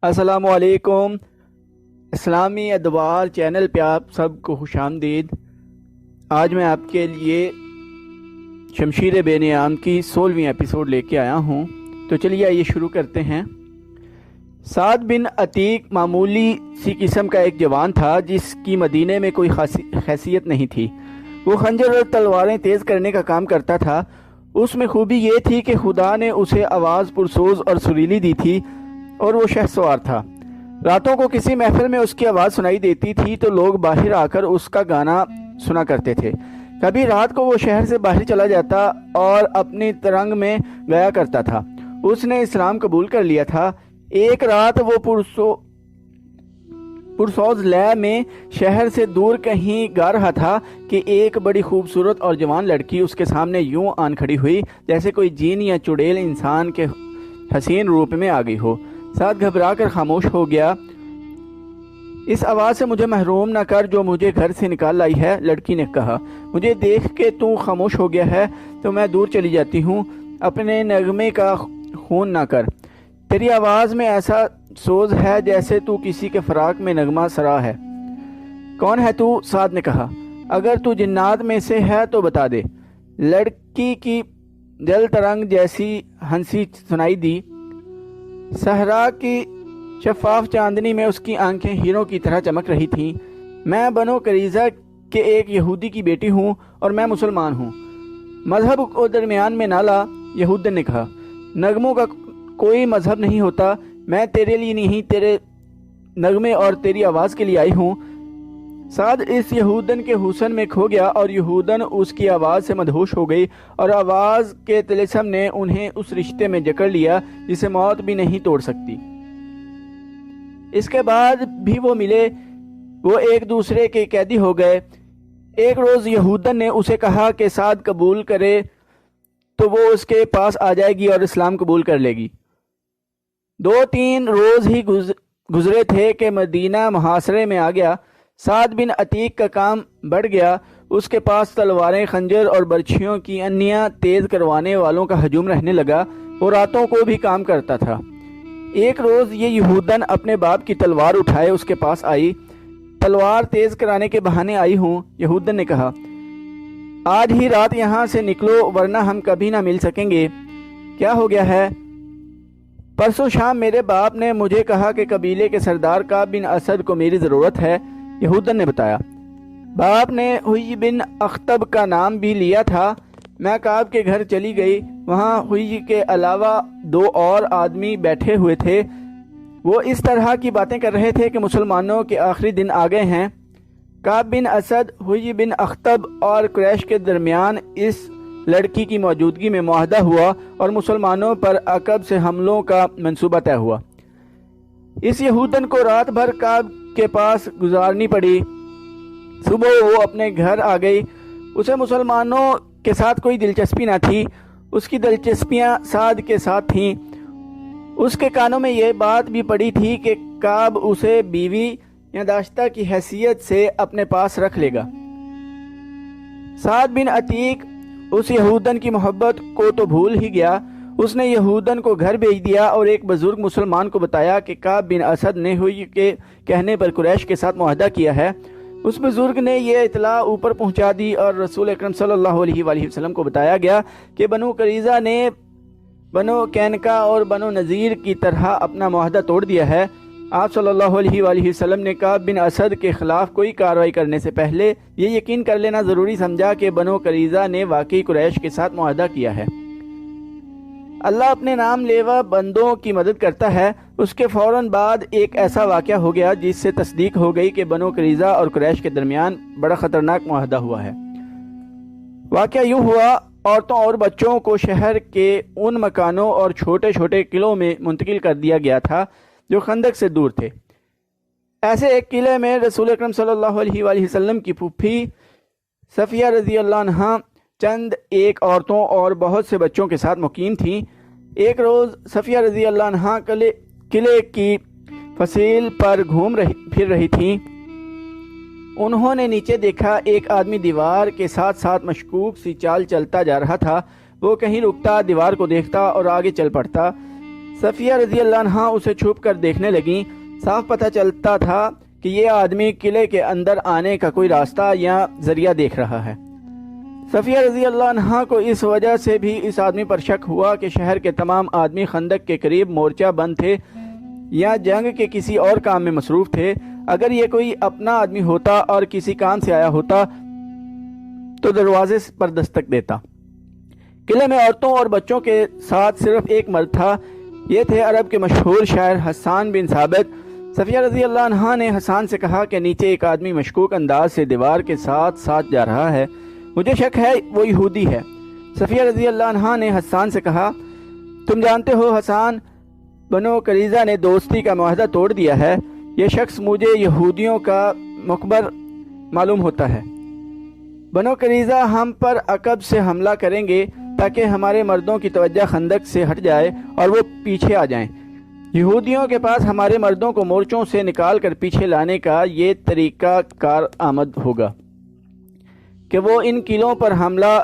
السلام علیکم۔ اسلامی ادوار چینل پہ آپ سب کو خوش آمدید۔ آج میں آپ کے لیے شمشیر بے نیام کی 16ویں ایپیسوڈ لے کے آیا ہوں، تو چلیے آئیے شروع کرتے ہیں۔ سعد بن عتیق معمولی سی قسم کا ایک جوان تھا جس کی مدینے میں کوئی حیثیت نہیں تھی۔ وہ خنجر اور تلواریں تیز کرنے کا کام کرتا تھا۔ اس میں خوبی یہ تھی کہ خدا نے اسے آواز پرسوز اور سریلی دی تھی اور وہ شہسوار تھا۔ راتوں کو کسی محفل میں اس کی آواز سنائی دیتی تھی تو لوگ باہر آ کر اس کا گانا سنا کرتے تھے۔ کبھی رات کو وہ شہر سے باہر چلا جاتا اور اپنی ترنگ میں گایا کرتا تھا۔ اس نے اسلام قبول کر لیا تھا۔ ایک رات وہ پرسوز لے میں شہر سے دور کہیں گا رہا تھا کہ ایک بڑی خوبصورت اور جوان لڑکی اس کے سامنے یوں آن کھڑی ہوئی جیسے کوئی جین یا چڑیل انسان کے حسین روپ میں آ گئی ہو۔ سعد گھبرا کر خاموش ہو گیا۔ اس آواز سے مجھے محروم نہ کر جو مجھے گھر سے نکال لائی ہے، لڑکی نے کہا۔ مجھے دیکھ کے تو خاموش ہو گیا ہے تو میں دور چلی جاتی ہوں۔ اپنے نغمے کا خون نہ کر۔ تیری آواز میں ایسا سوز ہے جیسے تو کسی کے فراق میں نغمہ سرا ہے۔ کون ہے تو؟ سعد نے کہا۔ اگر تو جنات میں سے ہے تو بتا دے۔ لڑکی کی جل ترنگ جیسی ہنسی سنائی دی۔ صحرا کی شفاف چاندنی میں اس کی آنکھیں ہیروں کی طرح چمک رہی تھیں۔ میں بنو قریظہ کے ایک یہودی کی بیٹی ہوں اور میں مسلمان ہوں۔ مذہب کو درمیان میں نہ لا، یہودن نے کہا۔ نغموں کا کوئی مذہب نہیں ہوتا۔ میں تیرے لیے نہیں، تیرے نغمے اور تیری آواز کے لیے آئی ہوں۔ سعد اس یہودن کے حسن میں کھو گیا اور یہودن اس کی آواز سے مدہوش ہو گئی اور آواز کے طلسم نے انہیں اس رشتے میں جکڑ لیا جسے موت بھی نہیں توڑ سکتی۔ اس کے بعد بھی وہ ملے، وہ ایک دوسرے کے قیدی ہو گئے۔ ایک روز یہودن نے اسے کہا کہ سعد قبول کرے تو وہ اس کے پاس آ جائے گی اور اسلام قبول کر لے گی۔ 2-3 روز ہی گزرے تھے کہ مدینہ محاصرے میں آ گیا۔ سعد بن عتیق کا کام بڑھ گیا۔ اس کے پاس تلواریں، خنجر اور برچھیوں کی انیاں تیز کروانے والوں کا ہجوم رہنے لگا۔ وہ راتوں کو بھی کام کرتا تھا۔ ایک روز یہ یہودن اپنے باپ کی تلوار اٹھائے اس کے پاس آئی۔ تلوار تیز کرانے کے بہانے آئی ہوں، یہودن نے کہا۔ آج ہی رات یہاں سے نکلو ورنہ ہم کبھی نہ مل سکیں گے۔ کیا ہو گیا ہے؟ پرسوں شام میرے باپ نے مجھے کہا کہ قبیلے کے سردار کعب بن اسد کو میری ضرورت ہے، یہودن نے بتایا۔ باپ نے ہوئی بن اخطب کا نام بھی لیا تھا۔ میں کعب کے گھر چلی گئی۔ وہاں ہوئی کے علاوہ 2 اور آدمی بیٹھے ہوئے تھے۔ وہ اس طرح کی باتیں کر رہے تھے کہ مسلمانوں کے آخری دن آ گئے ہیں۔ کعب بن اسد، ہوئی بن اخطب اور قریش کے درمیان اس لڑکی کی موجودگی میں معاہدہ ہوا اور مسلمانوں پر عقب سے حملوں کا منصوبہ طے ہوا۔ اس یہودن کو رات بھر کعب کے پاس گزارنی پڑی۔ صبح وہ اپنے گھر آ گئی۔ اسے مسلمانوں کے ساتھ کوئی دلچسپی نہ تھی۔ اس کی دلچسپیاں سعد کے ساتھ تھیں۔ اس کے کانوں میں یہ بات بھی پڑی تھی کہ کعب اسے بیوی یا داشتہ کی حیثیت سے اپنے پاس رکھ لے گا۔ سعد بن عتیق اس یہودن کی محبت کو تو بھول ہی گیا۔ اس نے یہودن کو گھر بھیج دیا اور ایک بزرگ مسلمان کو بتایا کہ کعب بن اسد نے ہوئی کے کہنے پر قریش کے ساتھ معاہدہ کیا ہے۔ اس بزرگ نے یہ اطلاع اوپر پہنچا دی اور رسول اکرم صلی اللہ علیہ وآلہ وسلم کو بتایا گیا کہ بنو قریظہ نے بنو قینقاع اور بنو نذیر کی طرح اپنا معاہدہ توڑ دیا ہے۔ آپ صلی اللہ علیہ وآلہ وسلم نے کعب بن اسد کے خلاف کوئی کارروائی کرنے سے پہلے یہ یقین کر لینا ضروری سمجھا کہ بنو قریظہ نے واقعی قریش کے ساتھ معاہدہ کیا ہے۔ اللہ اپنے نام لیوا بندوں کی مدد کرتا ہے۔ اس کے فوراً بعد ایک ایسا واقعہ ہو گیا جس سے تصدیق ہو گئی کہ بنو قریظہ اور قریش کے درمیان بڑا خطرناک معاہدہ ہوا ہے۔ واقعہ یوں ہوا، عورتوں اور بچوں کو شہر کے ان مکانوں اور چھوٹے چھوٹے قلعوں میں منتقل کر دیا گیا تھا جو خندق سے دور تھے۔ ایسے ایک قلعے میں رسول اکرم صلی اللہ علیہ وآلہ وسلم کی پھوپھی صفیہ رضی اللہ عنہا چند ایک عورتوں اور بہت سے بچوں کے ساتھ مقیم تھیں۔ ایک روز صفیہ رضی اللہ عنہا قلعے کی فصیل پر پھر رہی تھیں۔ انہوں نے نیچے دیکھا ایک آدمی دیوار کے ساتھ ساتھ مشکوک سی چال چلتا جا رہا تھا۔ وہ کہیں رکتا، دیوار کو دیکھتا اور آگے چل پڑتا۔ صفیہ رضی اللہ عنہا اسے چھپ کر دیکھنے لگیں۔ صاف پتہ چلتا تھا کہ یہ آدمی قلعے کے اندر آنے کا کوئی راستہ یا ذریعہ دیکھ رہا ہے۔ صفیہ رضی اللہ عنہا کو اس وجہ سے بھی اس آدمی پر شک ہوا کہ شہر کے تمام آدمی خندق کے قریب مورچہ بند تھے یا جنگ کے کسی اور کام میں مصروف تھے۔ اگر یہ کوئی اپنا آدمی ہوتا اور کسی کام سے آیا ہوتا تو دروازے پر دستک دیتا۔ قلعے میں عورتوں اور بچوں کے ساتھ صرف ایک مرد تھا۔ یہ تھے عرب کے مشہور شاعر حسان بن ثابت۔ صفیہ رضی اللہ عنہا نے حسان سے کہا کہ نیچے ایک آدمی مشکوک انداز سے دیوار کے ساتھ جا رہا ہے، مجھے شک ہے وہ یہودی ہے۔ صفیہ رضی اللہ عنہا نے حسان سے کہا، تم جانتے ہو حسان، بنو قریظہ نے دوستی کا معاہدہ توڑ دیا ہے۔ یہ شخص مجھے یہودیوں کا مخبر معلوم ہوتا ہے۔ بنو قریظہ ہم پر عقب سے حملہ کریں گے تاکہ ہمارے مردوں کی توجہ خندق سے ہٹ جائے اور وہ پیچھے آ جائیں۔ یہودیوں کے پاس ہمارے مردوں کو مورچوں سے نکال کر پیچھے لانے کا یہ طریقہ کار آمد ہوگا کہ وہ ان قلعوں پر حملہ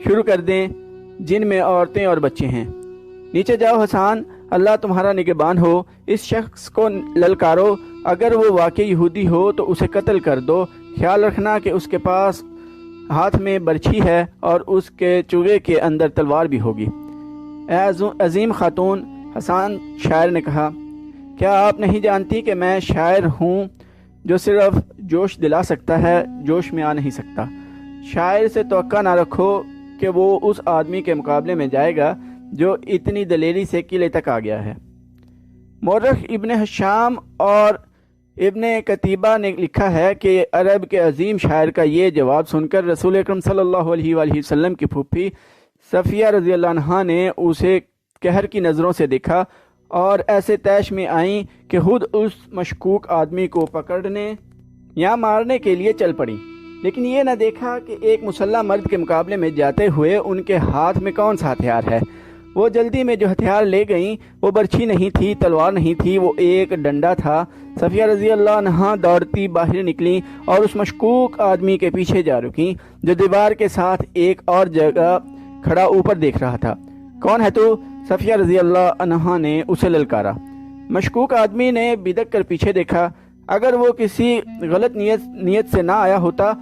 شروع کر دیں جن میں عورتیں اور بچے ہیں۔ نیچے جاؤ حسان، اللہ تمہارا نگہبان ہو۔ اس شخص کو للکارو، اگر وہ واقعی یہودی ہو تو اسے قتل کر دو۔ خیال رکھنا کہ اس کے پاس ہاتھ میں برچھی ہے اور اس کے چوغے کے اندر تلوار بھی ہوگی۔ اے عظیم خاتون، حسان شاعر نے کہا، کیا آپ نہیں جانتی کہ میں شاعر ہوں جو صرف جوش دلا سکتا ہے، جوش میں آ نہیں سکتا۔ شاعر سے توقع نہ رکھو کہ وہ اس آدمی کے مقابلے میں جائے گا جو اتنی دلیری سے قلعے تک آ گیا ہے۔ مورخ ابن حشام اور ابن قتیبہ نے لکھا ہے کہ عرب کے عظیم شاعر کا یہ جواب سن کر رسول اکرم صلی اللہ علیہ وآلہ وسلم کی پھوپھی صفیہ رضی اللہ عنہا نے اسے قہر کی نظروں سے دیکھا اور ایسے طیش میں آئیں کہ خود اس مشکوک آدمی کو پکڑنے یا مارنے کے لیے چل پڑیں، لیکن یہ نہ دیکھا کہ ایک مسلح مرد کے مقابلے میں جاتے ہوئے ان کے ہاتھ میں کون سا ہتھیار ہے۔ وہ جلدی میں جو ہتھیار لے گئیں وہ برچھی نہیں تھی، تلوار نہیں تھی، وہ ایک ڈنڈا تھا۔ صفیہ رضی اللہ عنہا دوڑتی باہر نکلیں اور اس مشکوک آدمی کے پیچھے جا رکیں جو دیوار کے ساتھ ایک اور جگہ کھڑا اوپر دیکھ رہا تھا۔ کون ہے تو؟ صفیہ رضی اللہ عنہا نے اسے للکارا۔ مشکوک آدمی نے بدک کر پیچھے دیکھا۔ اگر وہ کسی غلط نیت سے نہ آیا ہوتا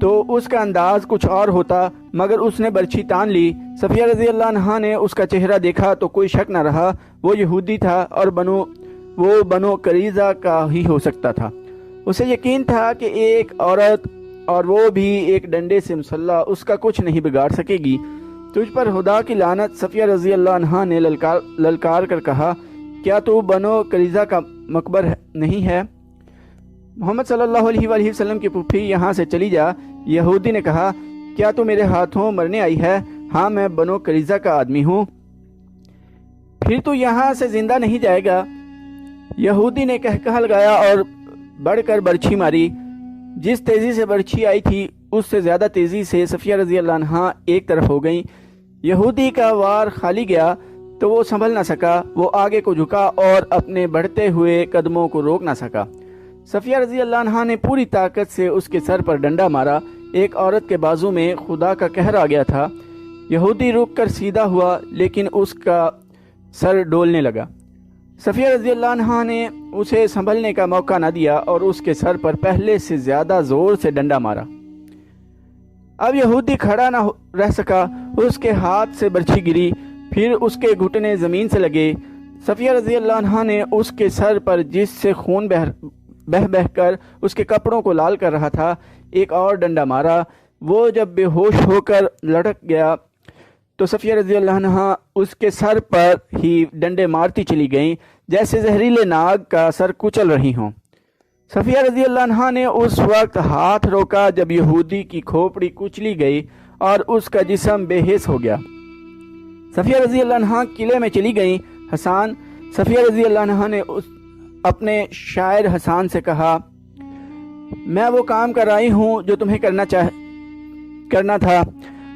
تو اس کا انداز کچھ اور ہوتا، مگر اس نے برچھی تان لی۔ صفیہ رضی اللہ عنہا نے اس کا چہرہ دیکھا تو کوئی شک نہ رہا، وہ یہودی تھا اور وہ بنو قریظہ کا ہی ہو سکتا تھا۔ اسے یقین تھا کہ ایک عورت اور وہ بھی ایک ڈنڈے سے مسلح اس کا کچھ نہیں بگاڑ سکے گی۔ تجھ پر خدا کی لعنت، صفیہ رضی اللہ عنہا نے للکار کر کہا، کیا تو بنو قریظہ کا مقبر نہیں ہے؟ محمد صلی اللہ علیہ وآلہ وسلم کی پھوپھی، یہاں سے چلی جا۔ یہودی نے کہا، کیا تو میرے ہاتھوں مرنے آئی ہے؟ ہاں، میں بنو قریظہ کا آدمی ہوں۔ پھر تو یہاں سے زندہ نہیں جائے گا۔ یہودی نے کہا لگایا اور بڑھ کر برچھی ماری۔ جس تیزی سے برچھی آئی تھی اس سے زیادہ تیزی سے صفیہ رضی اللہ عنہا ایک طرف ہو گئیں۔ یہودی کا وار خالی گیا تو وہ سنبھل نہ سکا، وہ آگے کو جھکا اور اپنے بڑھتے ہوئے قدموں کو روک نہ سکا۔ صفیہ رضی اللہ عنہا نے پوری طاقت سے اس کے سر پر ڈنڈا مارا۔ ایک عورت کے بازو میں خدا کا قہر آ گیا تھا۔ یہودی رک کر سیدھا ہوا لیکن اس کا سر ڈولنے لگا۔ صفیہ رضی اللہ عنہا نے اسے سنبھلنے کا موقع نہ دیا اور اس کے سر پر پہلے سے زیادہ زور سے ڈنڈا مارا۔ اب یہودی کھڑا نہ رہ سکا، اس کے ہاتھ سے برچھی گری، پھر اس کے گھٹنے زمین سے لگے۔ صفیہ رضی اللہ عنہا نے اس کے سر پر، جس سے خون بہہ کر اس کے کپڑوں کو لال کر رہا تھا، ایک اور ڈنڈا مارا۔ وہ جب بے ہوش ہو کر لڑک گیا تو صفیہ رضی اللہ عنہا اس کے سر پر ہی ڈنڈے مارتی چلی گئیں جیسے زہریلے ناگ کا سر کچل رہی ہوں۔ صفیہ رضی اللہ عنہا نے اس وقت ہاتھ روکا جب یہودی کی کھوپڑی کچلی گئی اور اس کا جسم بے حس ہو گیا۔ صفیہ رضی اللہ عنہا قلعے میں چلی گئیں۔ حسان، صفیہ رضی اللہ عنہا نے اپنے شاعر حسان سے کہا، میں وہ کام کر آئی ہوں جو تمہیں کرنا تھا۔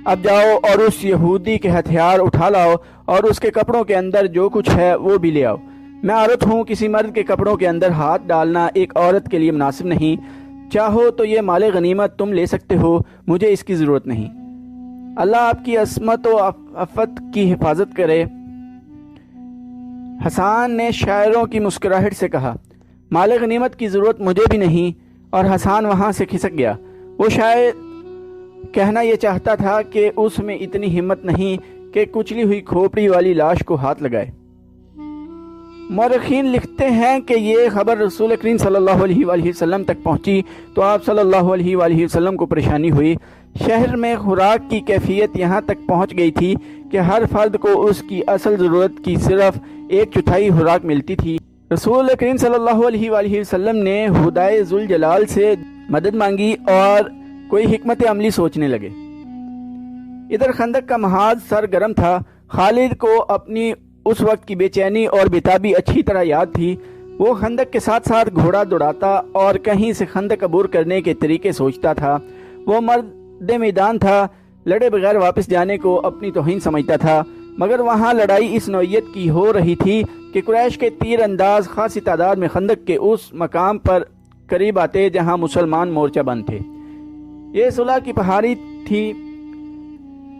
اب جاؤ اور اس یہودی کے ہتھیار اٹھا لاؤ اور اس کے کپڑوں کے اندر جو کچھ ہے وہ بھی لے آؤ۔ میں عورت ہوں، کسی مرد کے کپڑوں کے اندر ہاتھ ڈالنا ایک عورت کے لیے مناسب نہیں۔ چاہو تو یہ مال غنیمت تم لے سکتے ہو، مجھے اس کی ضرورت نہیں۔ اللہ آپ کی عصمت و عفت کی حفاظت کرے۔ حسان نے شاعروں کی مسکراہٹ سے کہا، مال غنیمت کی ضرورت مجھے بھی نہیں، اور حسان وہاں سے کھسک گیا۔ وہ شاید کہنا یہ چاہتا تھا کہ اس میں اتنی ہمت نہیں کہ کچلی ہوئی کھوپڑی والی لاش کو ہاتھ لگائے۔ مورخین لکھتے ہیں کہ یہ خبر رسول کریم صلی اللہ علیہ وآلہ وسلم تک پہنچی تو آپ صلی اللہ علیہ وآلہ وسلم کو پریشانی ہوئی۔ شہر میں خوراک کی کیفیت یہاں تک پہنچ گئی تھی کہ ہر فرد کو اس کی اصل ضرورت کی صرف 1/4 خوراک ملتی تھی۔ رسول کریم صلی اللہ علیہ وآلہ وسلم نے خدائے ذوالجلال سے مدد مانگی اور کوئی حکمت عملی سوچنے لگے۔ ادھر خندق کا محاذ سرگرم تھا۔ خالد کو اپنی اس وقت کی بے چینی اور بےتابی اچھی طرح یاد تھی۔ وہ خندق کے ساتھ ساتھ گھوڑا دوڑاتا اور کہیں سے خندق عبور کرنے کے طریقے سوچتا تھا۔ وہ مرد میدان تھا، لڑے بغیر واپس جانے کو اپنی توہین سمجھتا تھا، مگر وہاں لڑائی اس نوعیت کی ہو رہی تھی کہ قریش کے تیر انداز خاصی تعداد میں خندق کے اس مقام پر قریب آتے جہاں مسلمان مورچہ بند تھے۔ یہ صلح کی پہاڑی تھی۔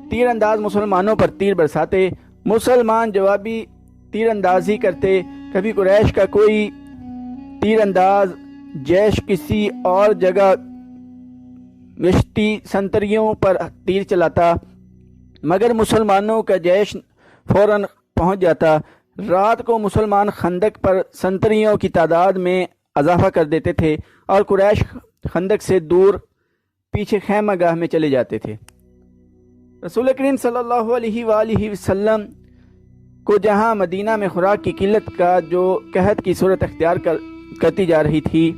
تیر انداز مسلمانوں پر تیر برساتے، مسلمان جوابی تیر اندازی کرتے۔ کبھی قریش کا کوئی تیر انداز جیش کسی اور جگہ مشتی سنتریوں پر تیر چلاتا، مگر مسلمانوں کا جیش فوراً پہنچ جاتا۔ رات کو مسلمان خندق پر سنتریوں کی تعداد میں اضافہ کر دیتے تھے اور قریش خندق سے دور پیچھے خیمہ گاہ میں چلے جاتے تھے۔ رسول کریم صلی اللہ علیہ وآلہ وسلم کو جہاں مدینہ میں خوراک کی قلت کا جو قحط کی صورت اختیار کرتی جا رہی تھی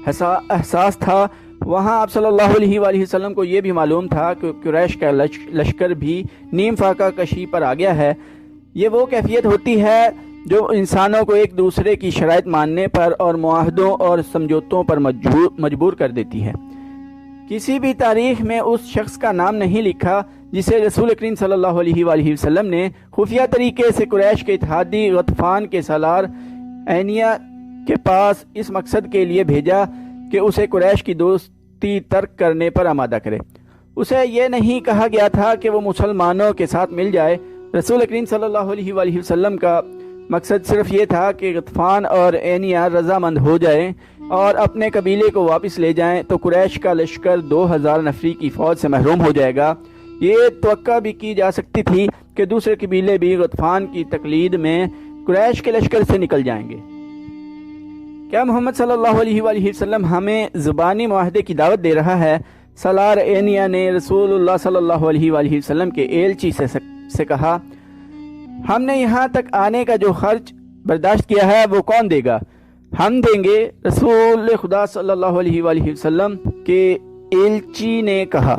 احساس تھا، وہاں آپ صلی اللہ علیہ وآلہ وسلم کو یہ بھی معلوم تھا کہ قریش کا لشکر بھی نیم فاقہ کشی پر آ گیا ہے۔ یہ وہ کیفیت ہوتی ہے جو انسانوں کو ایک دوسرے کی شرائط ماننے پر اور معاہدوں اور سمجھوتوں پر مجبور کر دیتی ہے۔ کسی بھی تاریخ میں اس شخص کا نام نہیں لکھا جسے رسول کریم صلی اللہ علیہ وآلہ وسلم نے خفیہ طریقے سے قریش کے اتحادی غطفان کے سالار عینیہ کے پاس اس مقصد کے لیے بھیجا کہ اسے قریش کی دوستی ترک کرنے پر آمادہ کرے۔ اسے یہ نہیں کہا گیا تھا کہ وہ مسلمانوں کے ساتھ مل جائے۔ رسول کریم صلی اللہ علیہ وآلہ وسلم کا مقصد صرف یہ تھا کہ غطفان اور عینیہ رضامند ہو جائیں اور اپنے قبیلے کو واپس لے جائیں تو قریش کا لشکر 2000 نفری کی فوج سے محروم ہو جائے گا۔ یہ توقع بھی کی جا سکتی تھی کہ دوسرے قبیلے بھی غطفان کی تقلید میں قریش کے لشکر سے نکل جائیں گے۔ کیا محمد صلی اللہ علیہ وآلہ وسلم ہمیں زبانی معاہدے کی دعوت دے رہا ہے؟ سالار عینیہ نے رسول اللہ صلی اللہ علیہ وآلہ وسلم کے ایلچی سے کہا، ہم نے یہاں تک آنے کا جو خرچ برداشت کیا ہے وہ کون دے گا؟ ہم دیں گے۔ رسول خدا صلی اللہ علیہ وآلہ وسلم کے ایلچی نے کہا،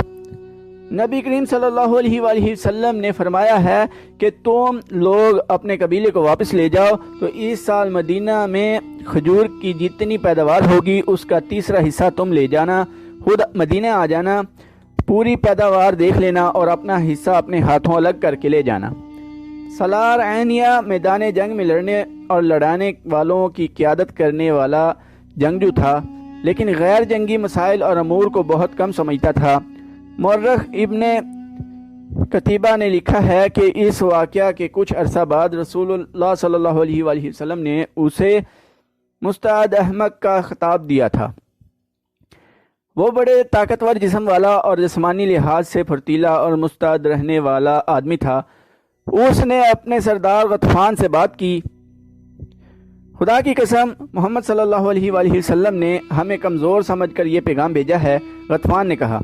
نبی کریم صلی اللہ علیہ وآلہ وسلم نے فرمایا ہے کہ تم لوگ اپنے قبیلے کو واپس لے جاؤ تو اس سال مدینہ میں کھجور کی جتنی پیداوار ہوگی اس کا 1/3 حصہ تم لے جانا، خود مدینہ آ جانا، پوری پیداوار دیکھ لینا اور اپنا حصہ اپنے ہاتھوں الگ کر کے لے جانا۔ سالار عینیہ میدان جنگ میں لڑنے اور لڑانے والوں کی قیادت کرنے والا جنگجو تھا، لیکن غیر جنگی مسائل اور امور کو بہت کم سمجھتا تھا۔ مورخ ابن قتیبہ نے لکھا ہے کہ اس واقعہ کے کچھ عرصہ بعد رسول اللہ صلی اللہ علیہ وآلہ وسلم نے اسے مستعد احمق کا خطاب دیا تھا۔ وہ بڑے طاقتور جسم والا اور جسمانی لحاظ سے پھرتیلا اور مستعد رہنے والا آدمی تھا۔ اس نے اپنے سردار غطفان سے بات کی، خدا کی قسم محمد صلی اللہ علیہ وآلہ وسلم نے ہمیں کمزور سمجھ کر یہ پیغام بھیجا ہے۔ غطفان نے کہا،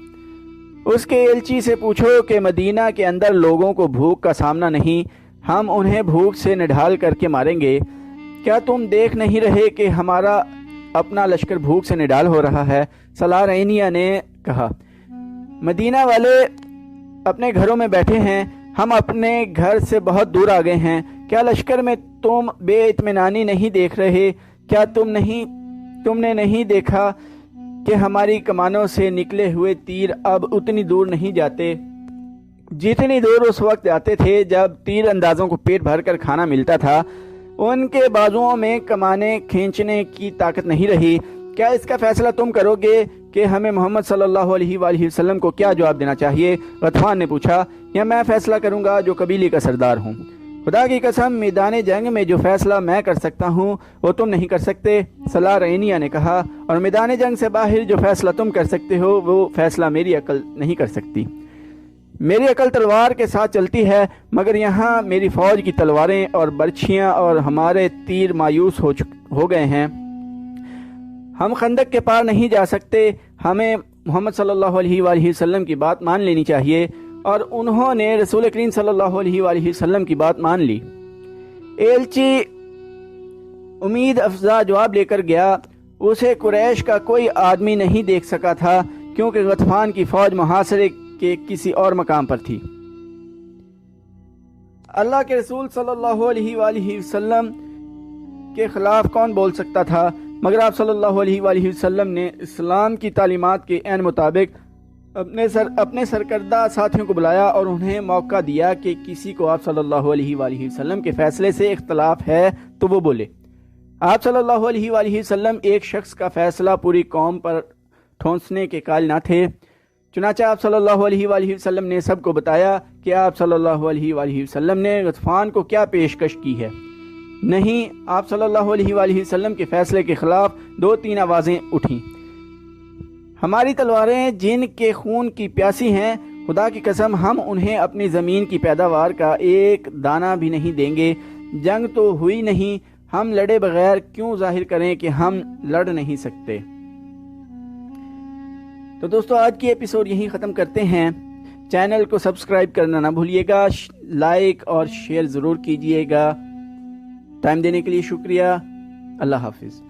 اس کے ایلچی سے پوچھو کہ مدینہ کے اندر لوگوں کو بھوک کا سامنا نہیں، ہم انہیں بھوک سے نڈھال کر کے ماریں گے۔ کیا تم دیکھ نہیں رہے کہ ہمارا اپنا لشکر بھوک سے نڈھال ہو رہا ہے؟ سالار عینیہ نے کہا، مدینہ والے اپنے گھروں میں بیٹھے ہیں، ہم اپنے گھر سے بہت دور آ گئے ہیں۔ کیا لشکر میں تم بے اطمینانی نہیں دیکھ رہے؟ کیا تم نے نہیں دیکھا کہ ہماری کمانوں سے نکلے ہوئے تیر اب اتنی دور نہیں جاتے جتنی دور اس وقت جاتے تھے جب تیر اندازوں کو پیٹ بھر کر کھانا ملتا تھا؟ ان کے بازوؤں میں کمانیں کھینچنے کی طاقت نہیں رہی۔ کیا اس کا فیصلہ تم کرو گے کہ ہمیں محمد صلی اللہ علیہ وآلہ وسلم کو کیا جواب دینا چاہیے؟ غطفان نے پوچھا، یا میں فیصلہ کروں گا جو قبیلے کا سردار ہوں؟ خدا کی قسم میدان جنگ میں جو فیصلہ میں کر سکتا ہوں وہ تم نہیں کر سکتے، صلاح رعینیہ نے کہا، اور میدان جنگ سے باہر جو فیصلہ تم کر سکتے ہو وہ فیصلہ میری عقل نہیں کر سکتی۔ میری عقل تلوار کے ساتھ چلتی ہے، مگر یہاں میری فوج کی تلواریں اور برچھیاں اور ہمارے تیر مایوس ہو گئے ہیں۔ ہم خندق کے پار نہیں جا سکتے۔ ہمیں محمد صلی اللہ علیہ وآلہ وسلم کی بات مان لینی چاہیے، اور انہوں نے رسول کریم صلی اللہ علیہ وآلہ وسلم کی بات مان لی۔ ایلچی امید افزا جواب لے کر گیا۔ اسے قریش کا کوئی آدمی نہیں دیکھ سکا تھا، کیونکہ غطفان کی فوج محاصرے کے کسی اور مقام پر تھی۔ اللہ کے رسول صلی اللہ علیہ وآلہ وسلم کے خلاف کون بول سکتا تھا؟ مگر آپ صلی اللہ علیہ وآلہ وسلم نے اسلام کی تعلیمات کے عین مطابق اپنے سرکردہ ساتھیوں کو بلایا اور انہیں موقع دیا کہ کسی کو آپ صلی اللہ علیہ وآلہ وسلم کے فیصلے سے اختلاف ہے تو وہ بولے۔ آپ صلی اللہ علیہ وآلہ وسلم ایک شخص کا فیصلہ پوری قوم پر ٹھونسنے کے قائل نہ تھے۔ چنانچہ آپ صلی اللہ علیہ وآلہ وسلم نے سب کو بتایا کہ آپ صلی اللہ علیہ وآلہ وسلم نے غطفان کو کیا پیشکش کی ہے۔ نہیں، آپ صلی اللہ علیہ وآلہ وسلم کے فیصلے کے خلاف 2-3 آوازیں اٹھیں۔ ہماری تلواریں جن کے خون کی پیاسی ہیں، خدا کی قسم ہم انہیں اپنی زمین کی پیداوار کا ایک دانہ بھی نہیں دیں گے۔ جنگ تو ہوئی نہیں، ہم لڑے بغیر کیوں ظاہر کریں کہ ہم لڑ نہیں سکتے؟ تو دوستو، آج کی ایپیسوڈ یہیں ختم کرتے ہیں۔ چینل کو سبسکرائب کرنا نہ بھولیے گا، لائک اور شیئر ضرور کیجیے گا۔ ٹائم دینے کے لیے شکریہ۔ اللہ حافظ۔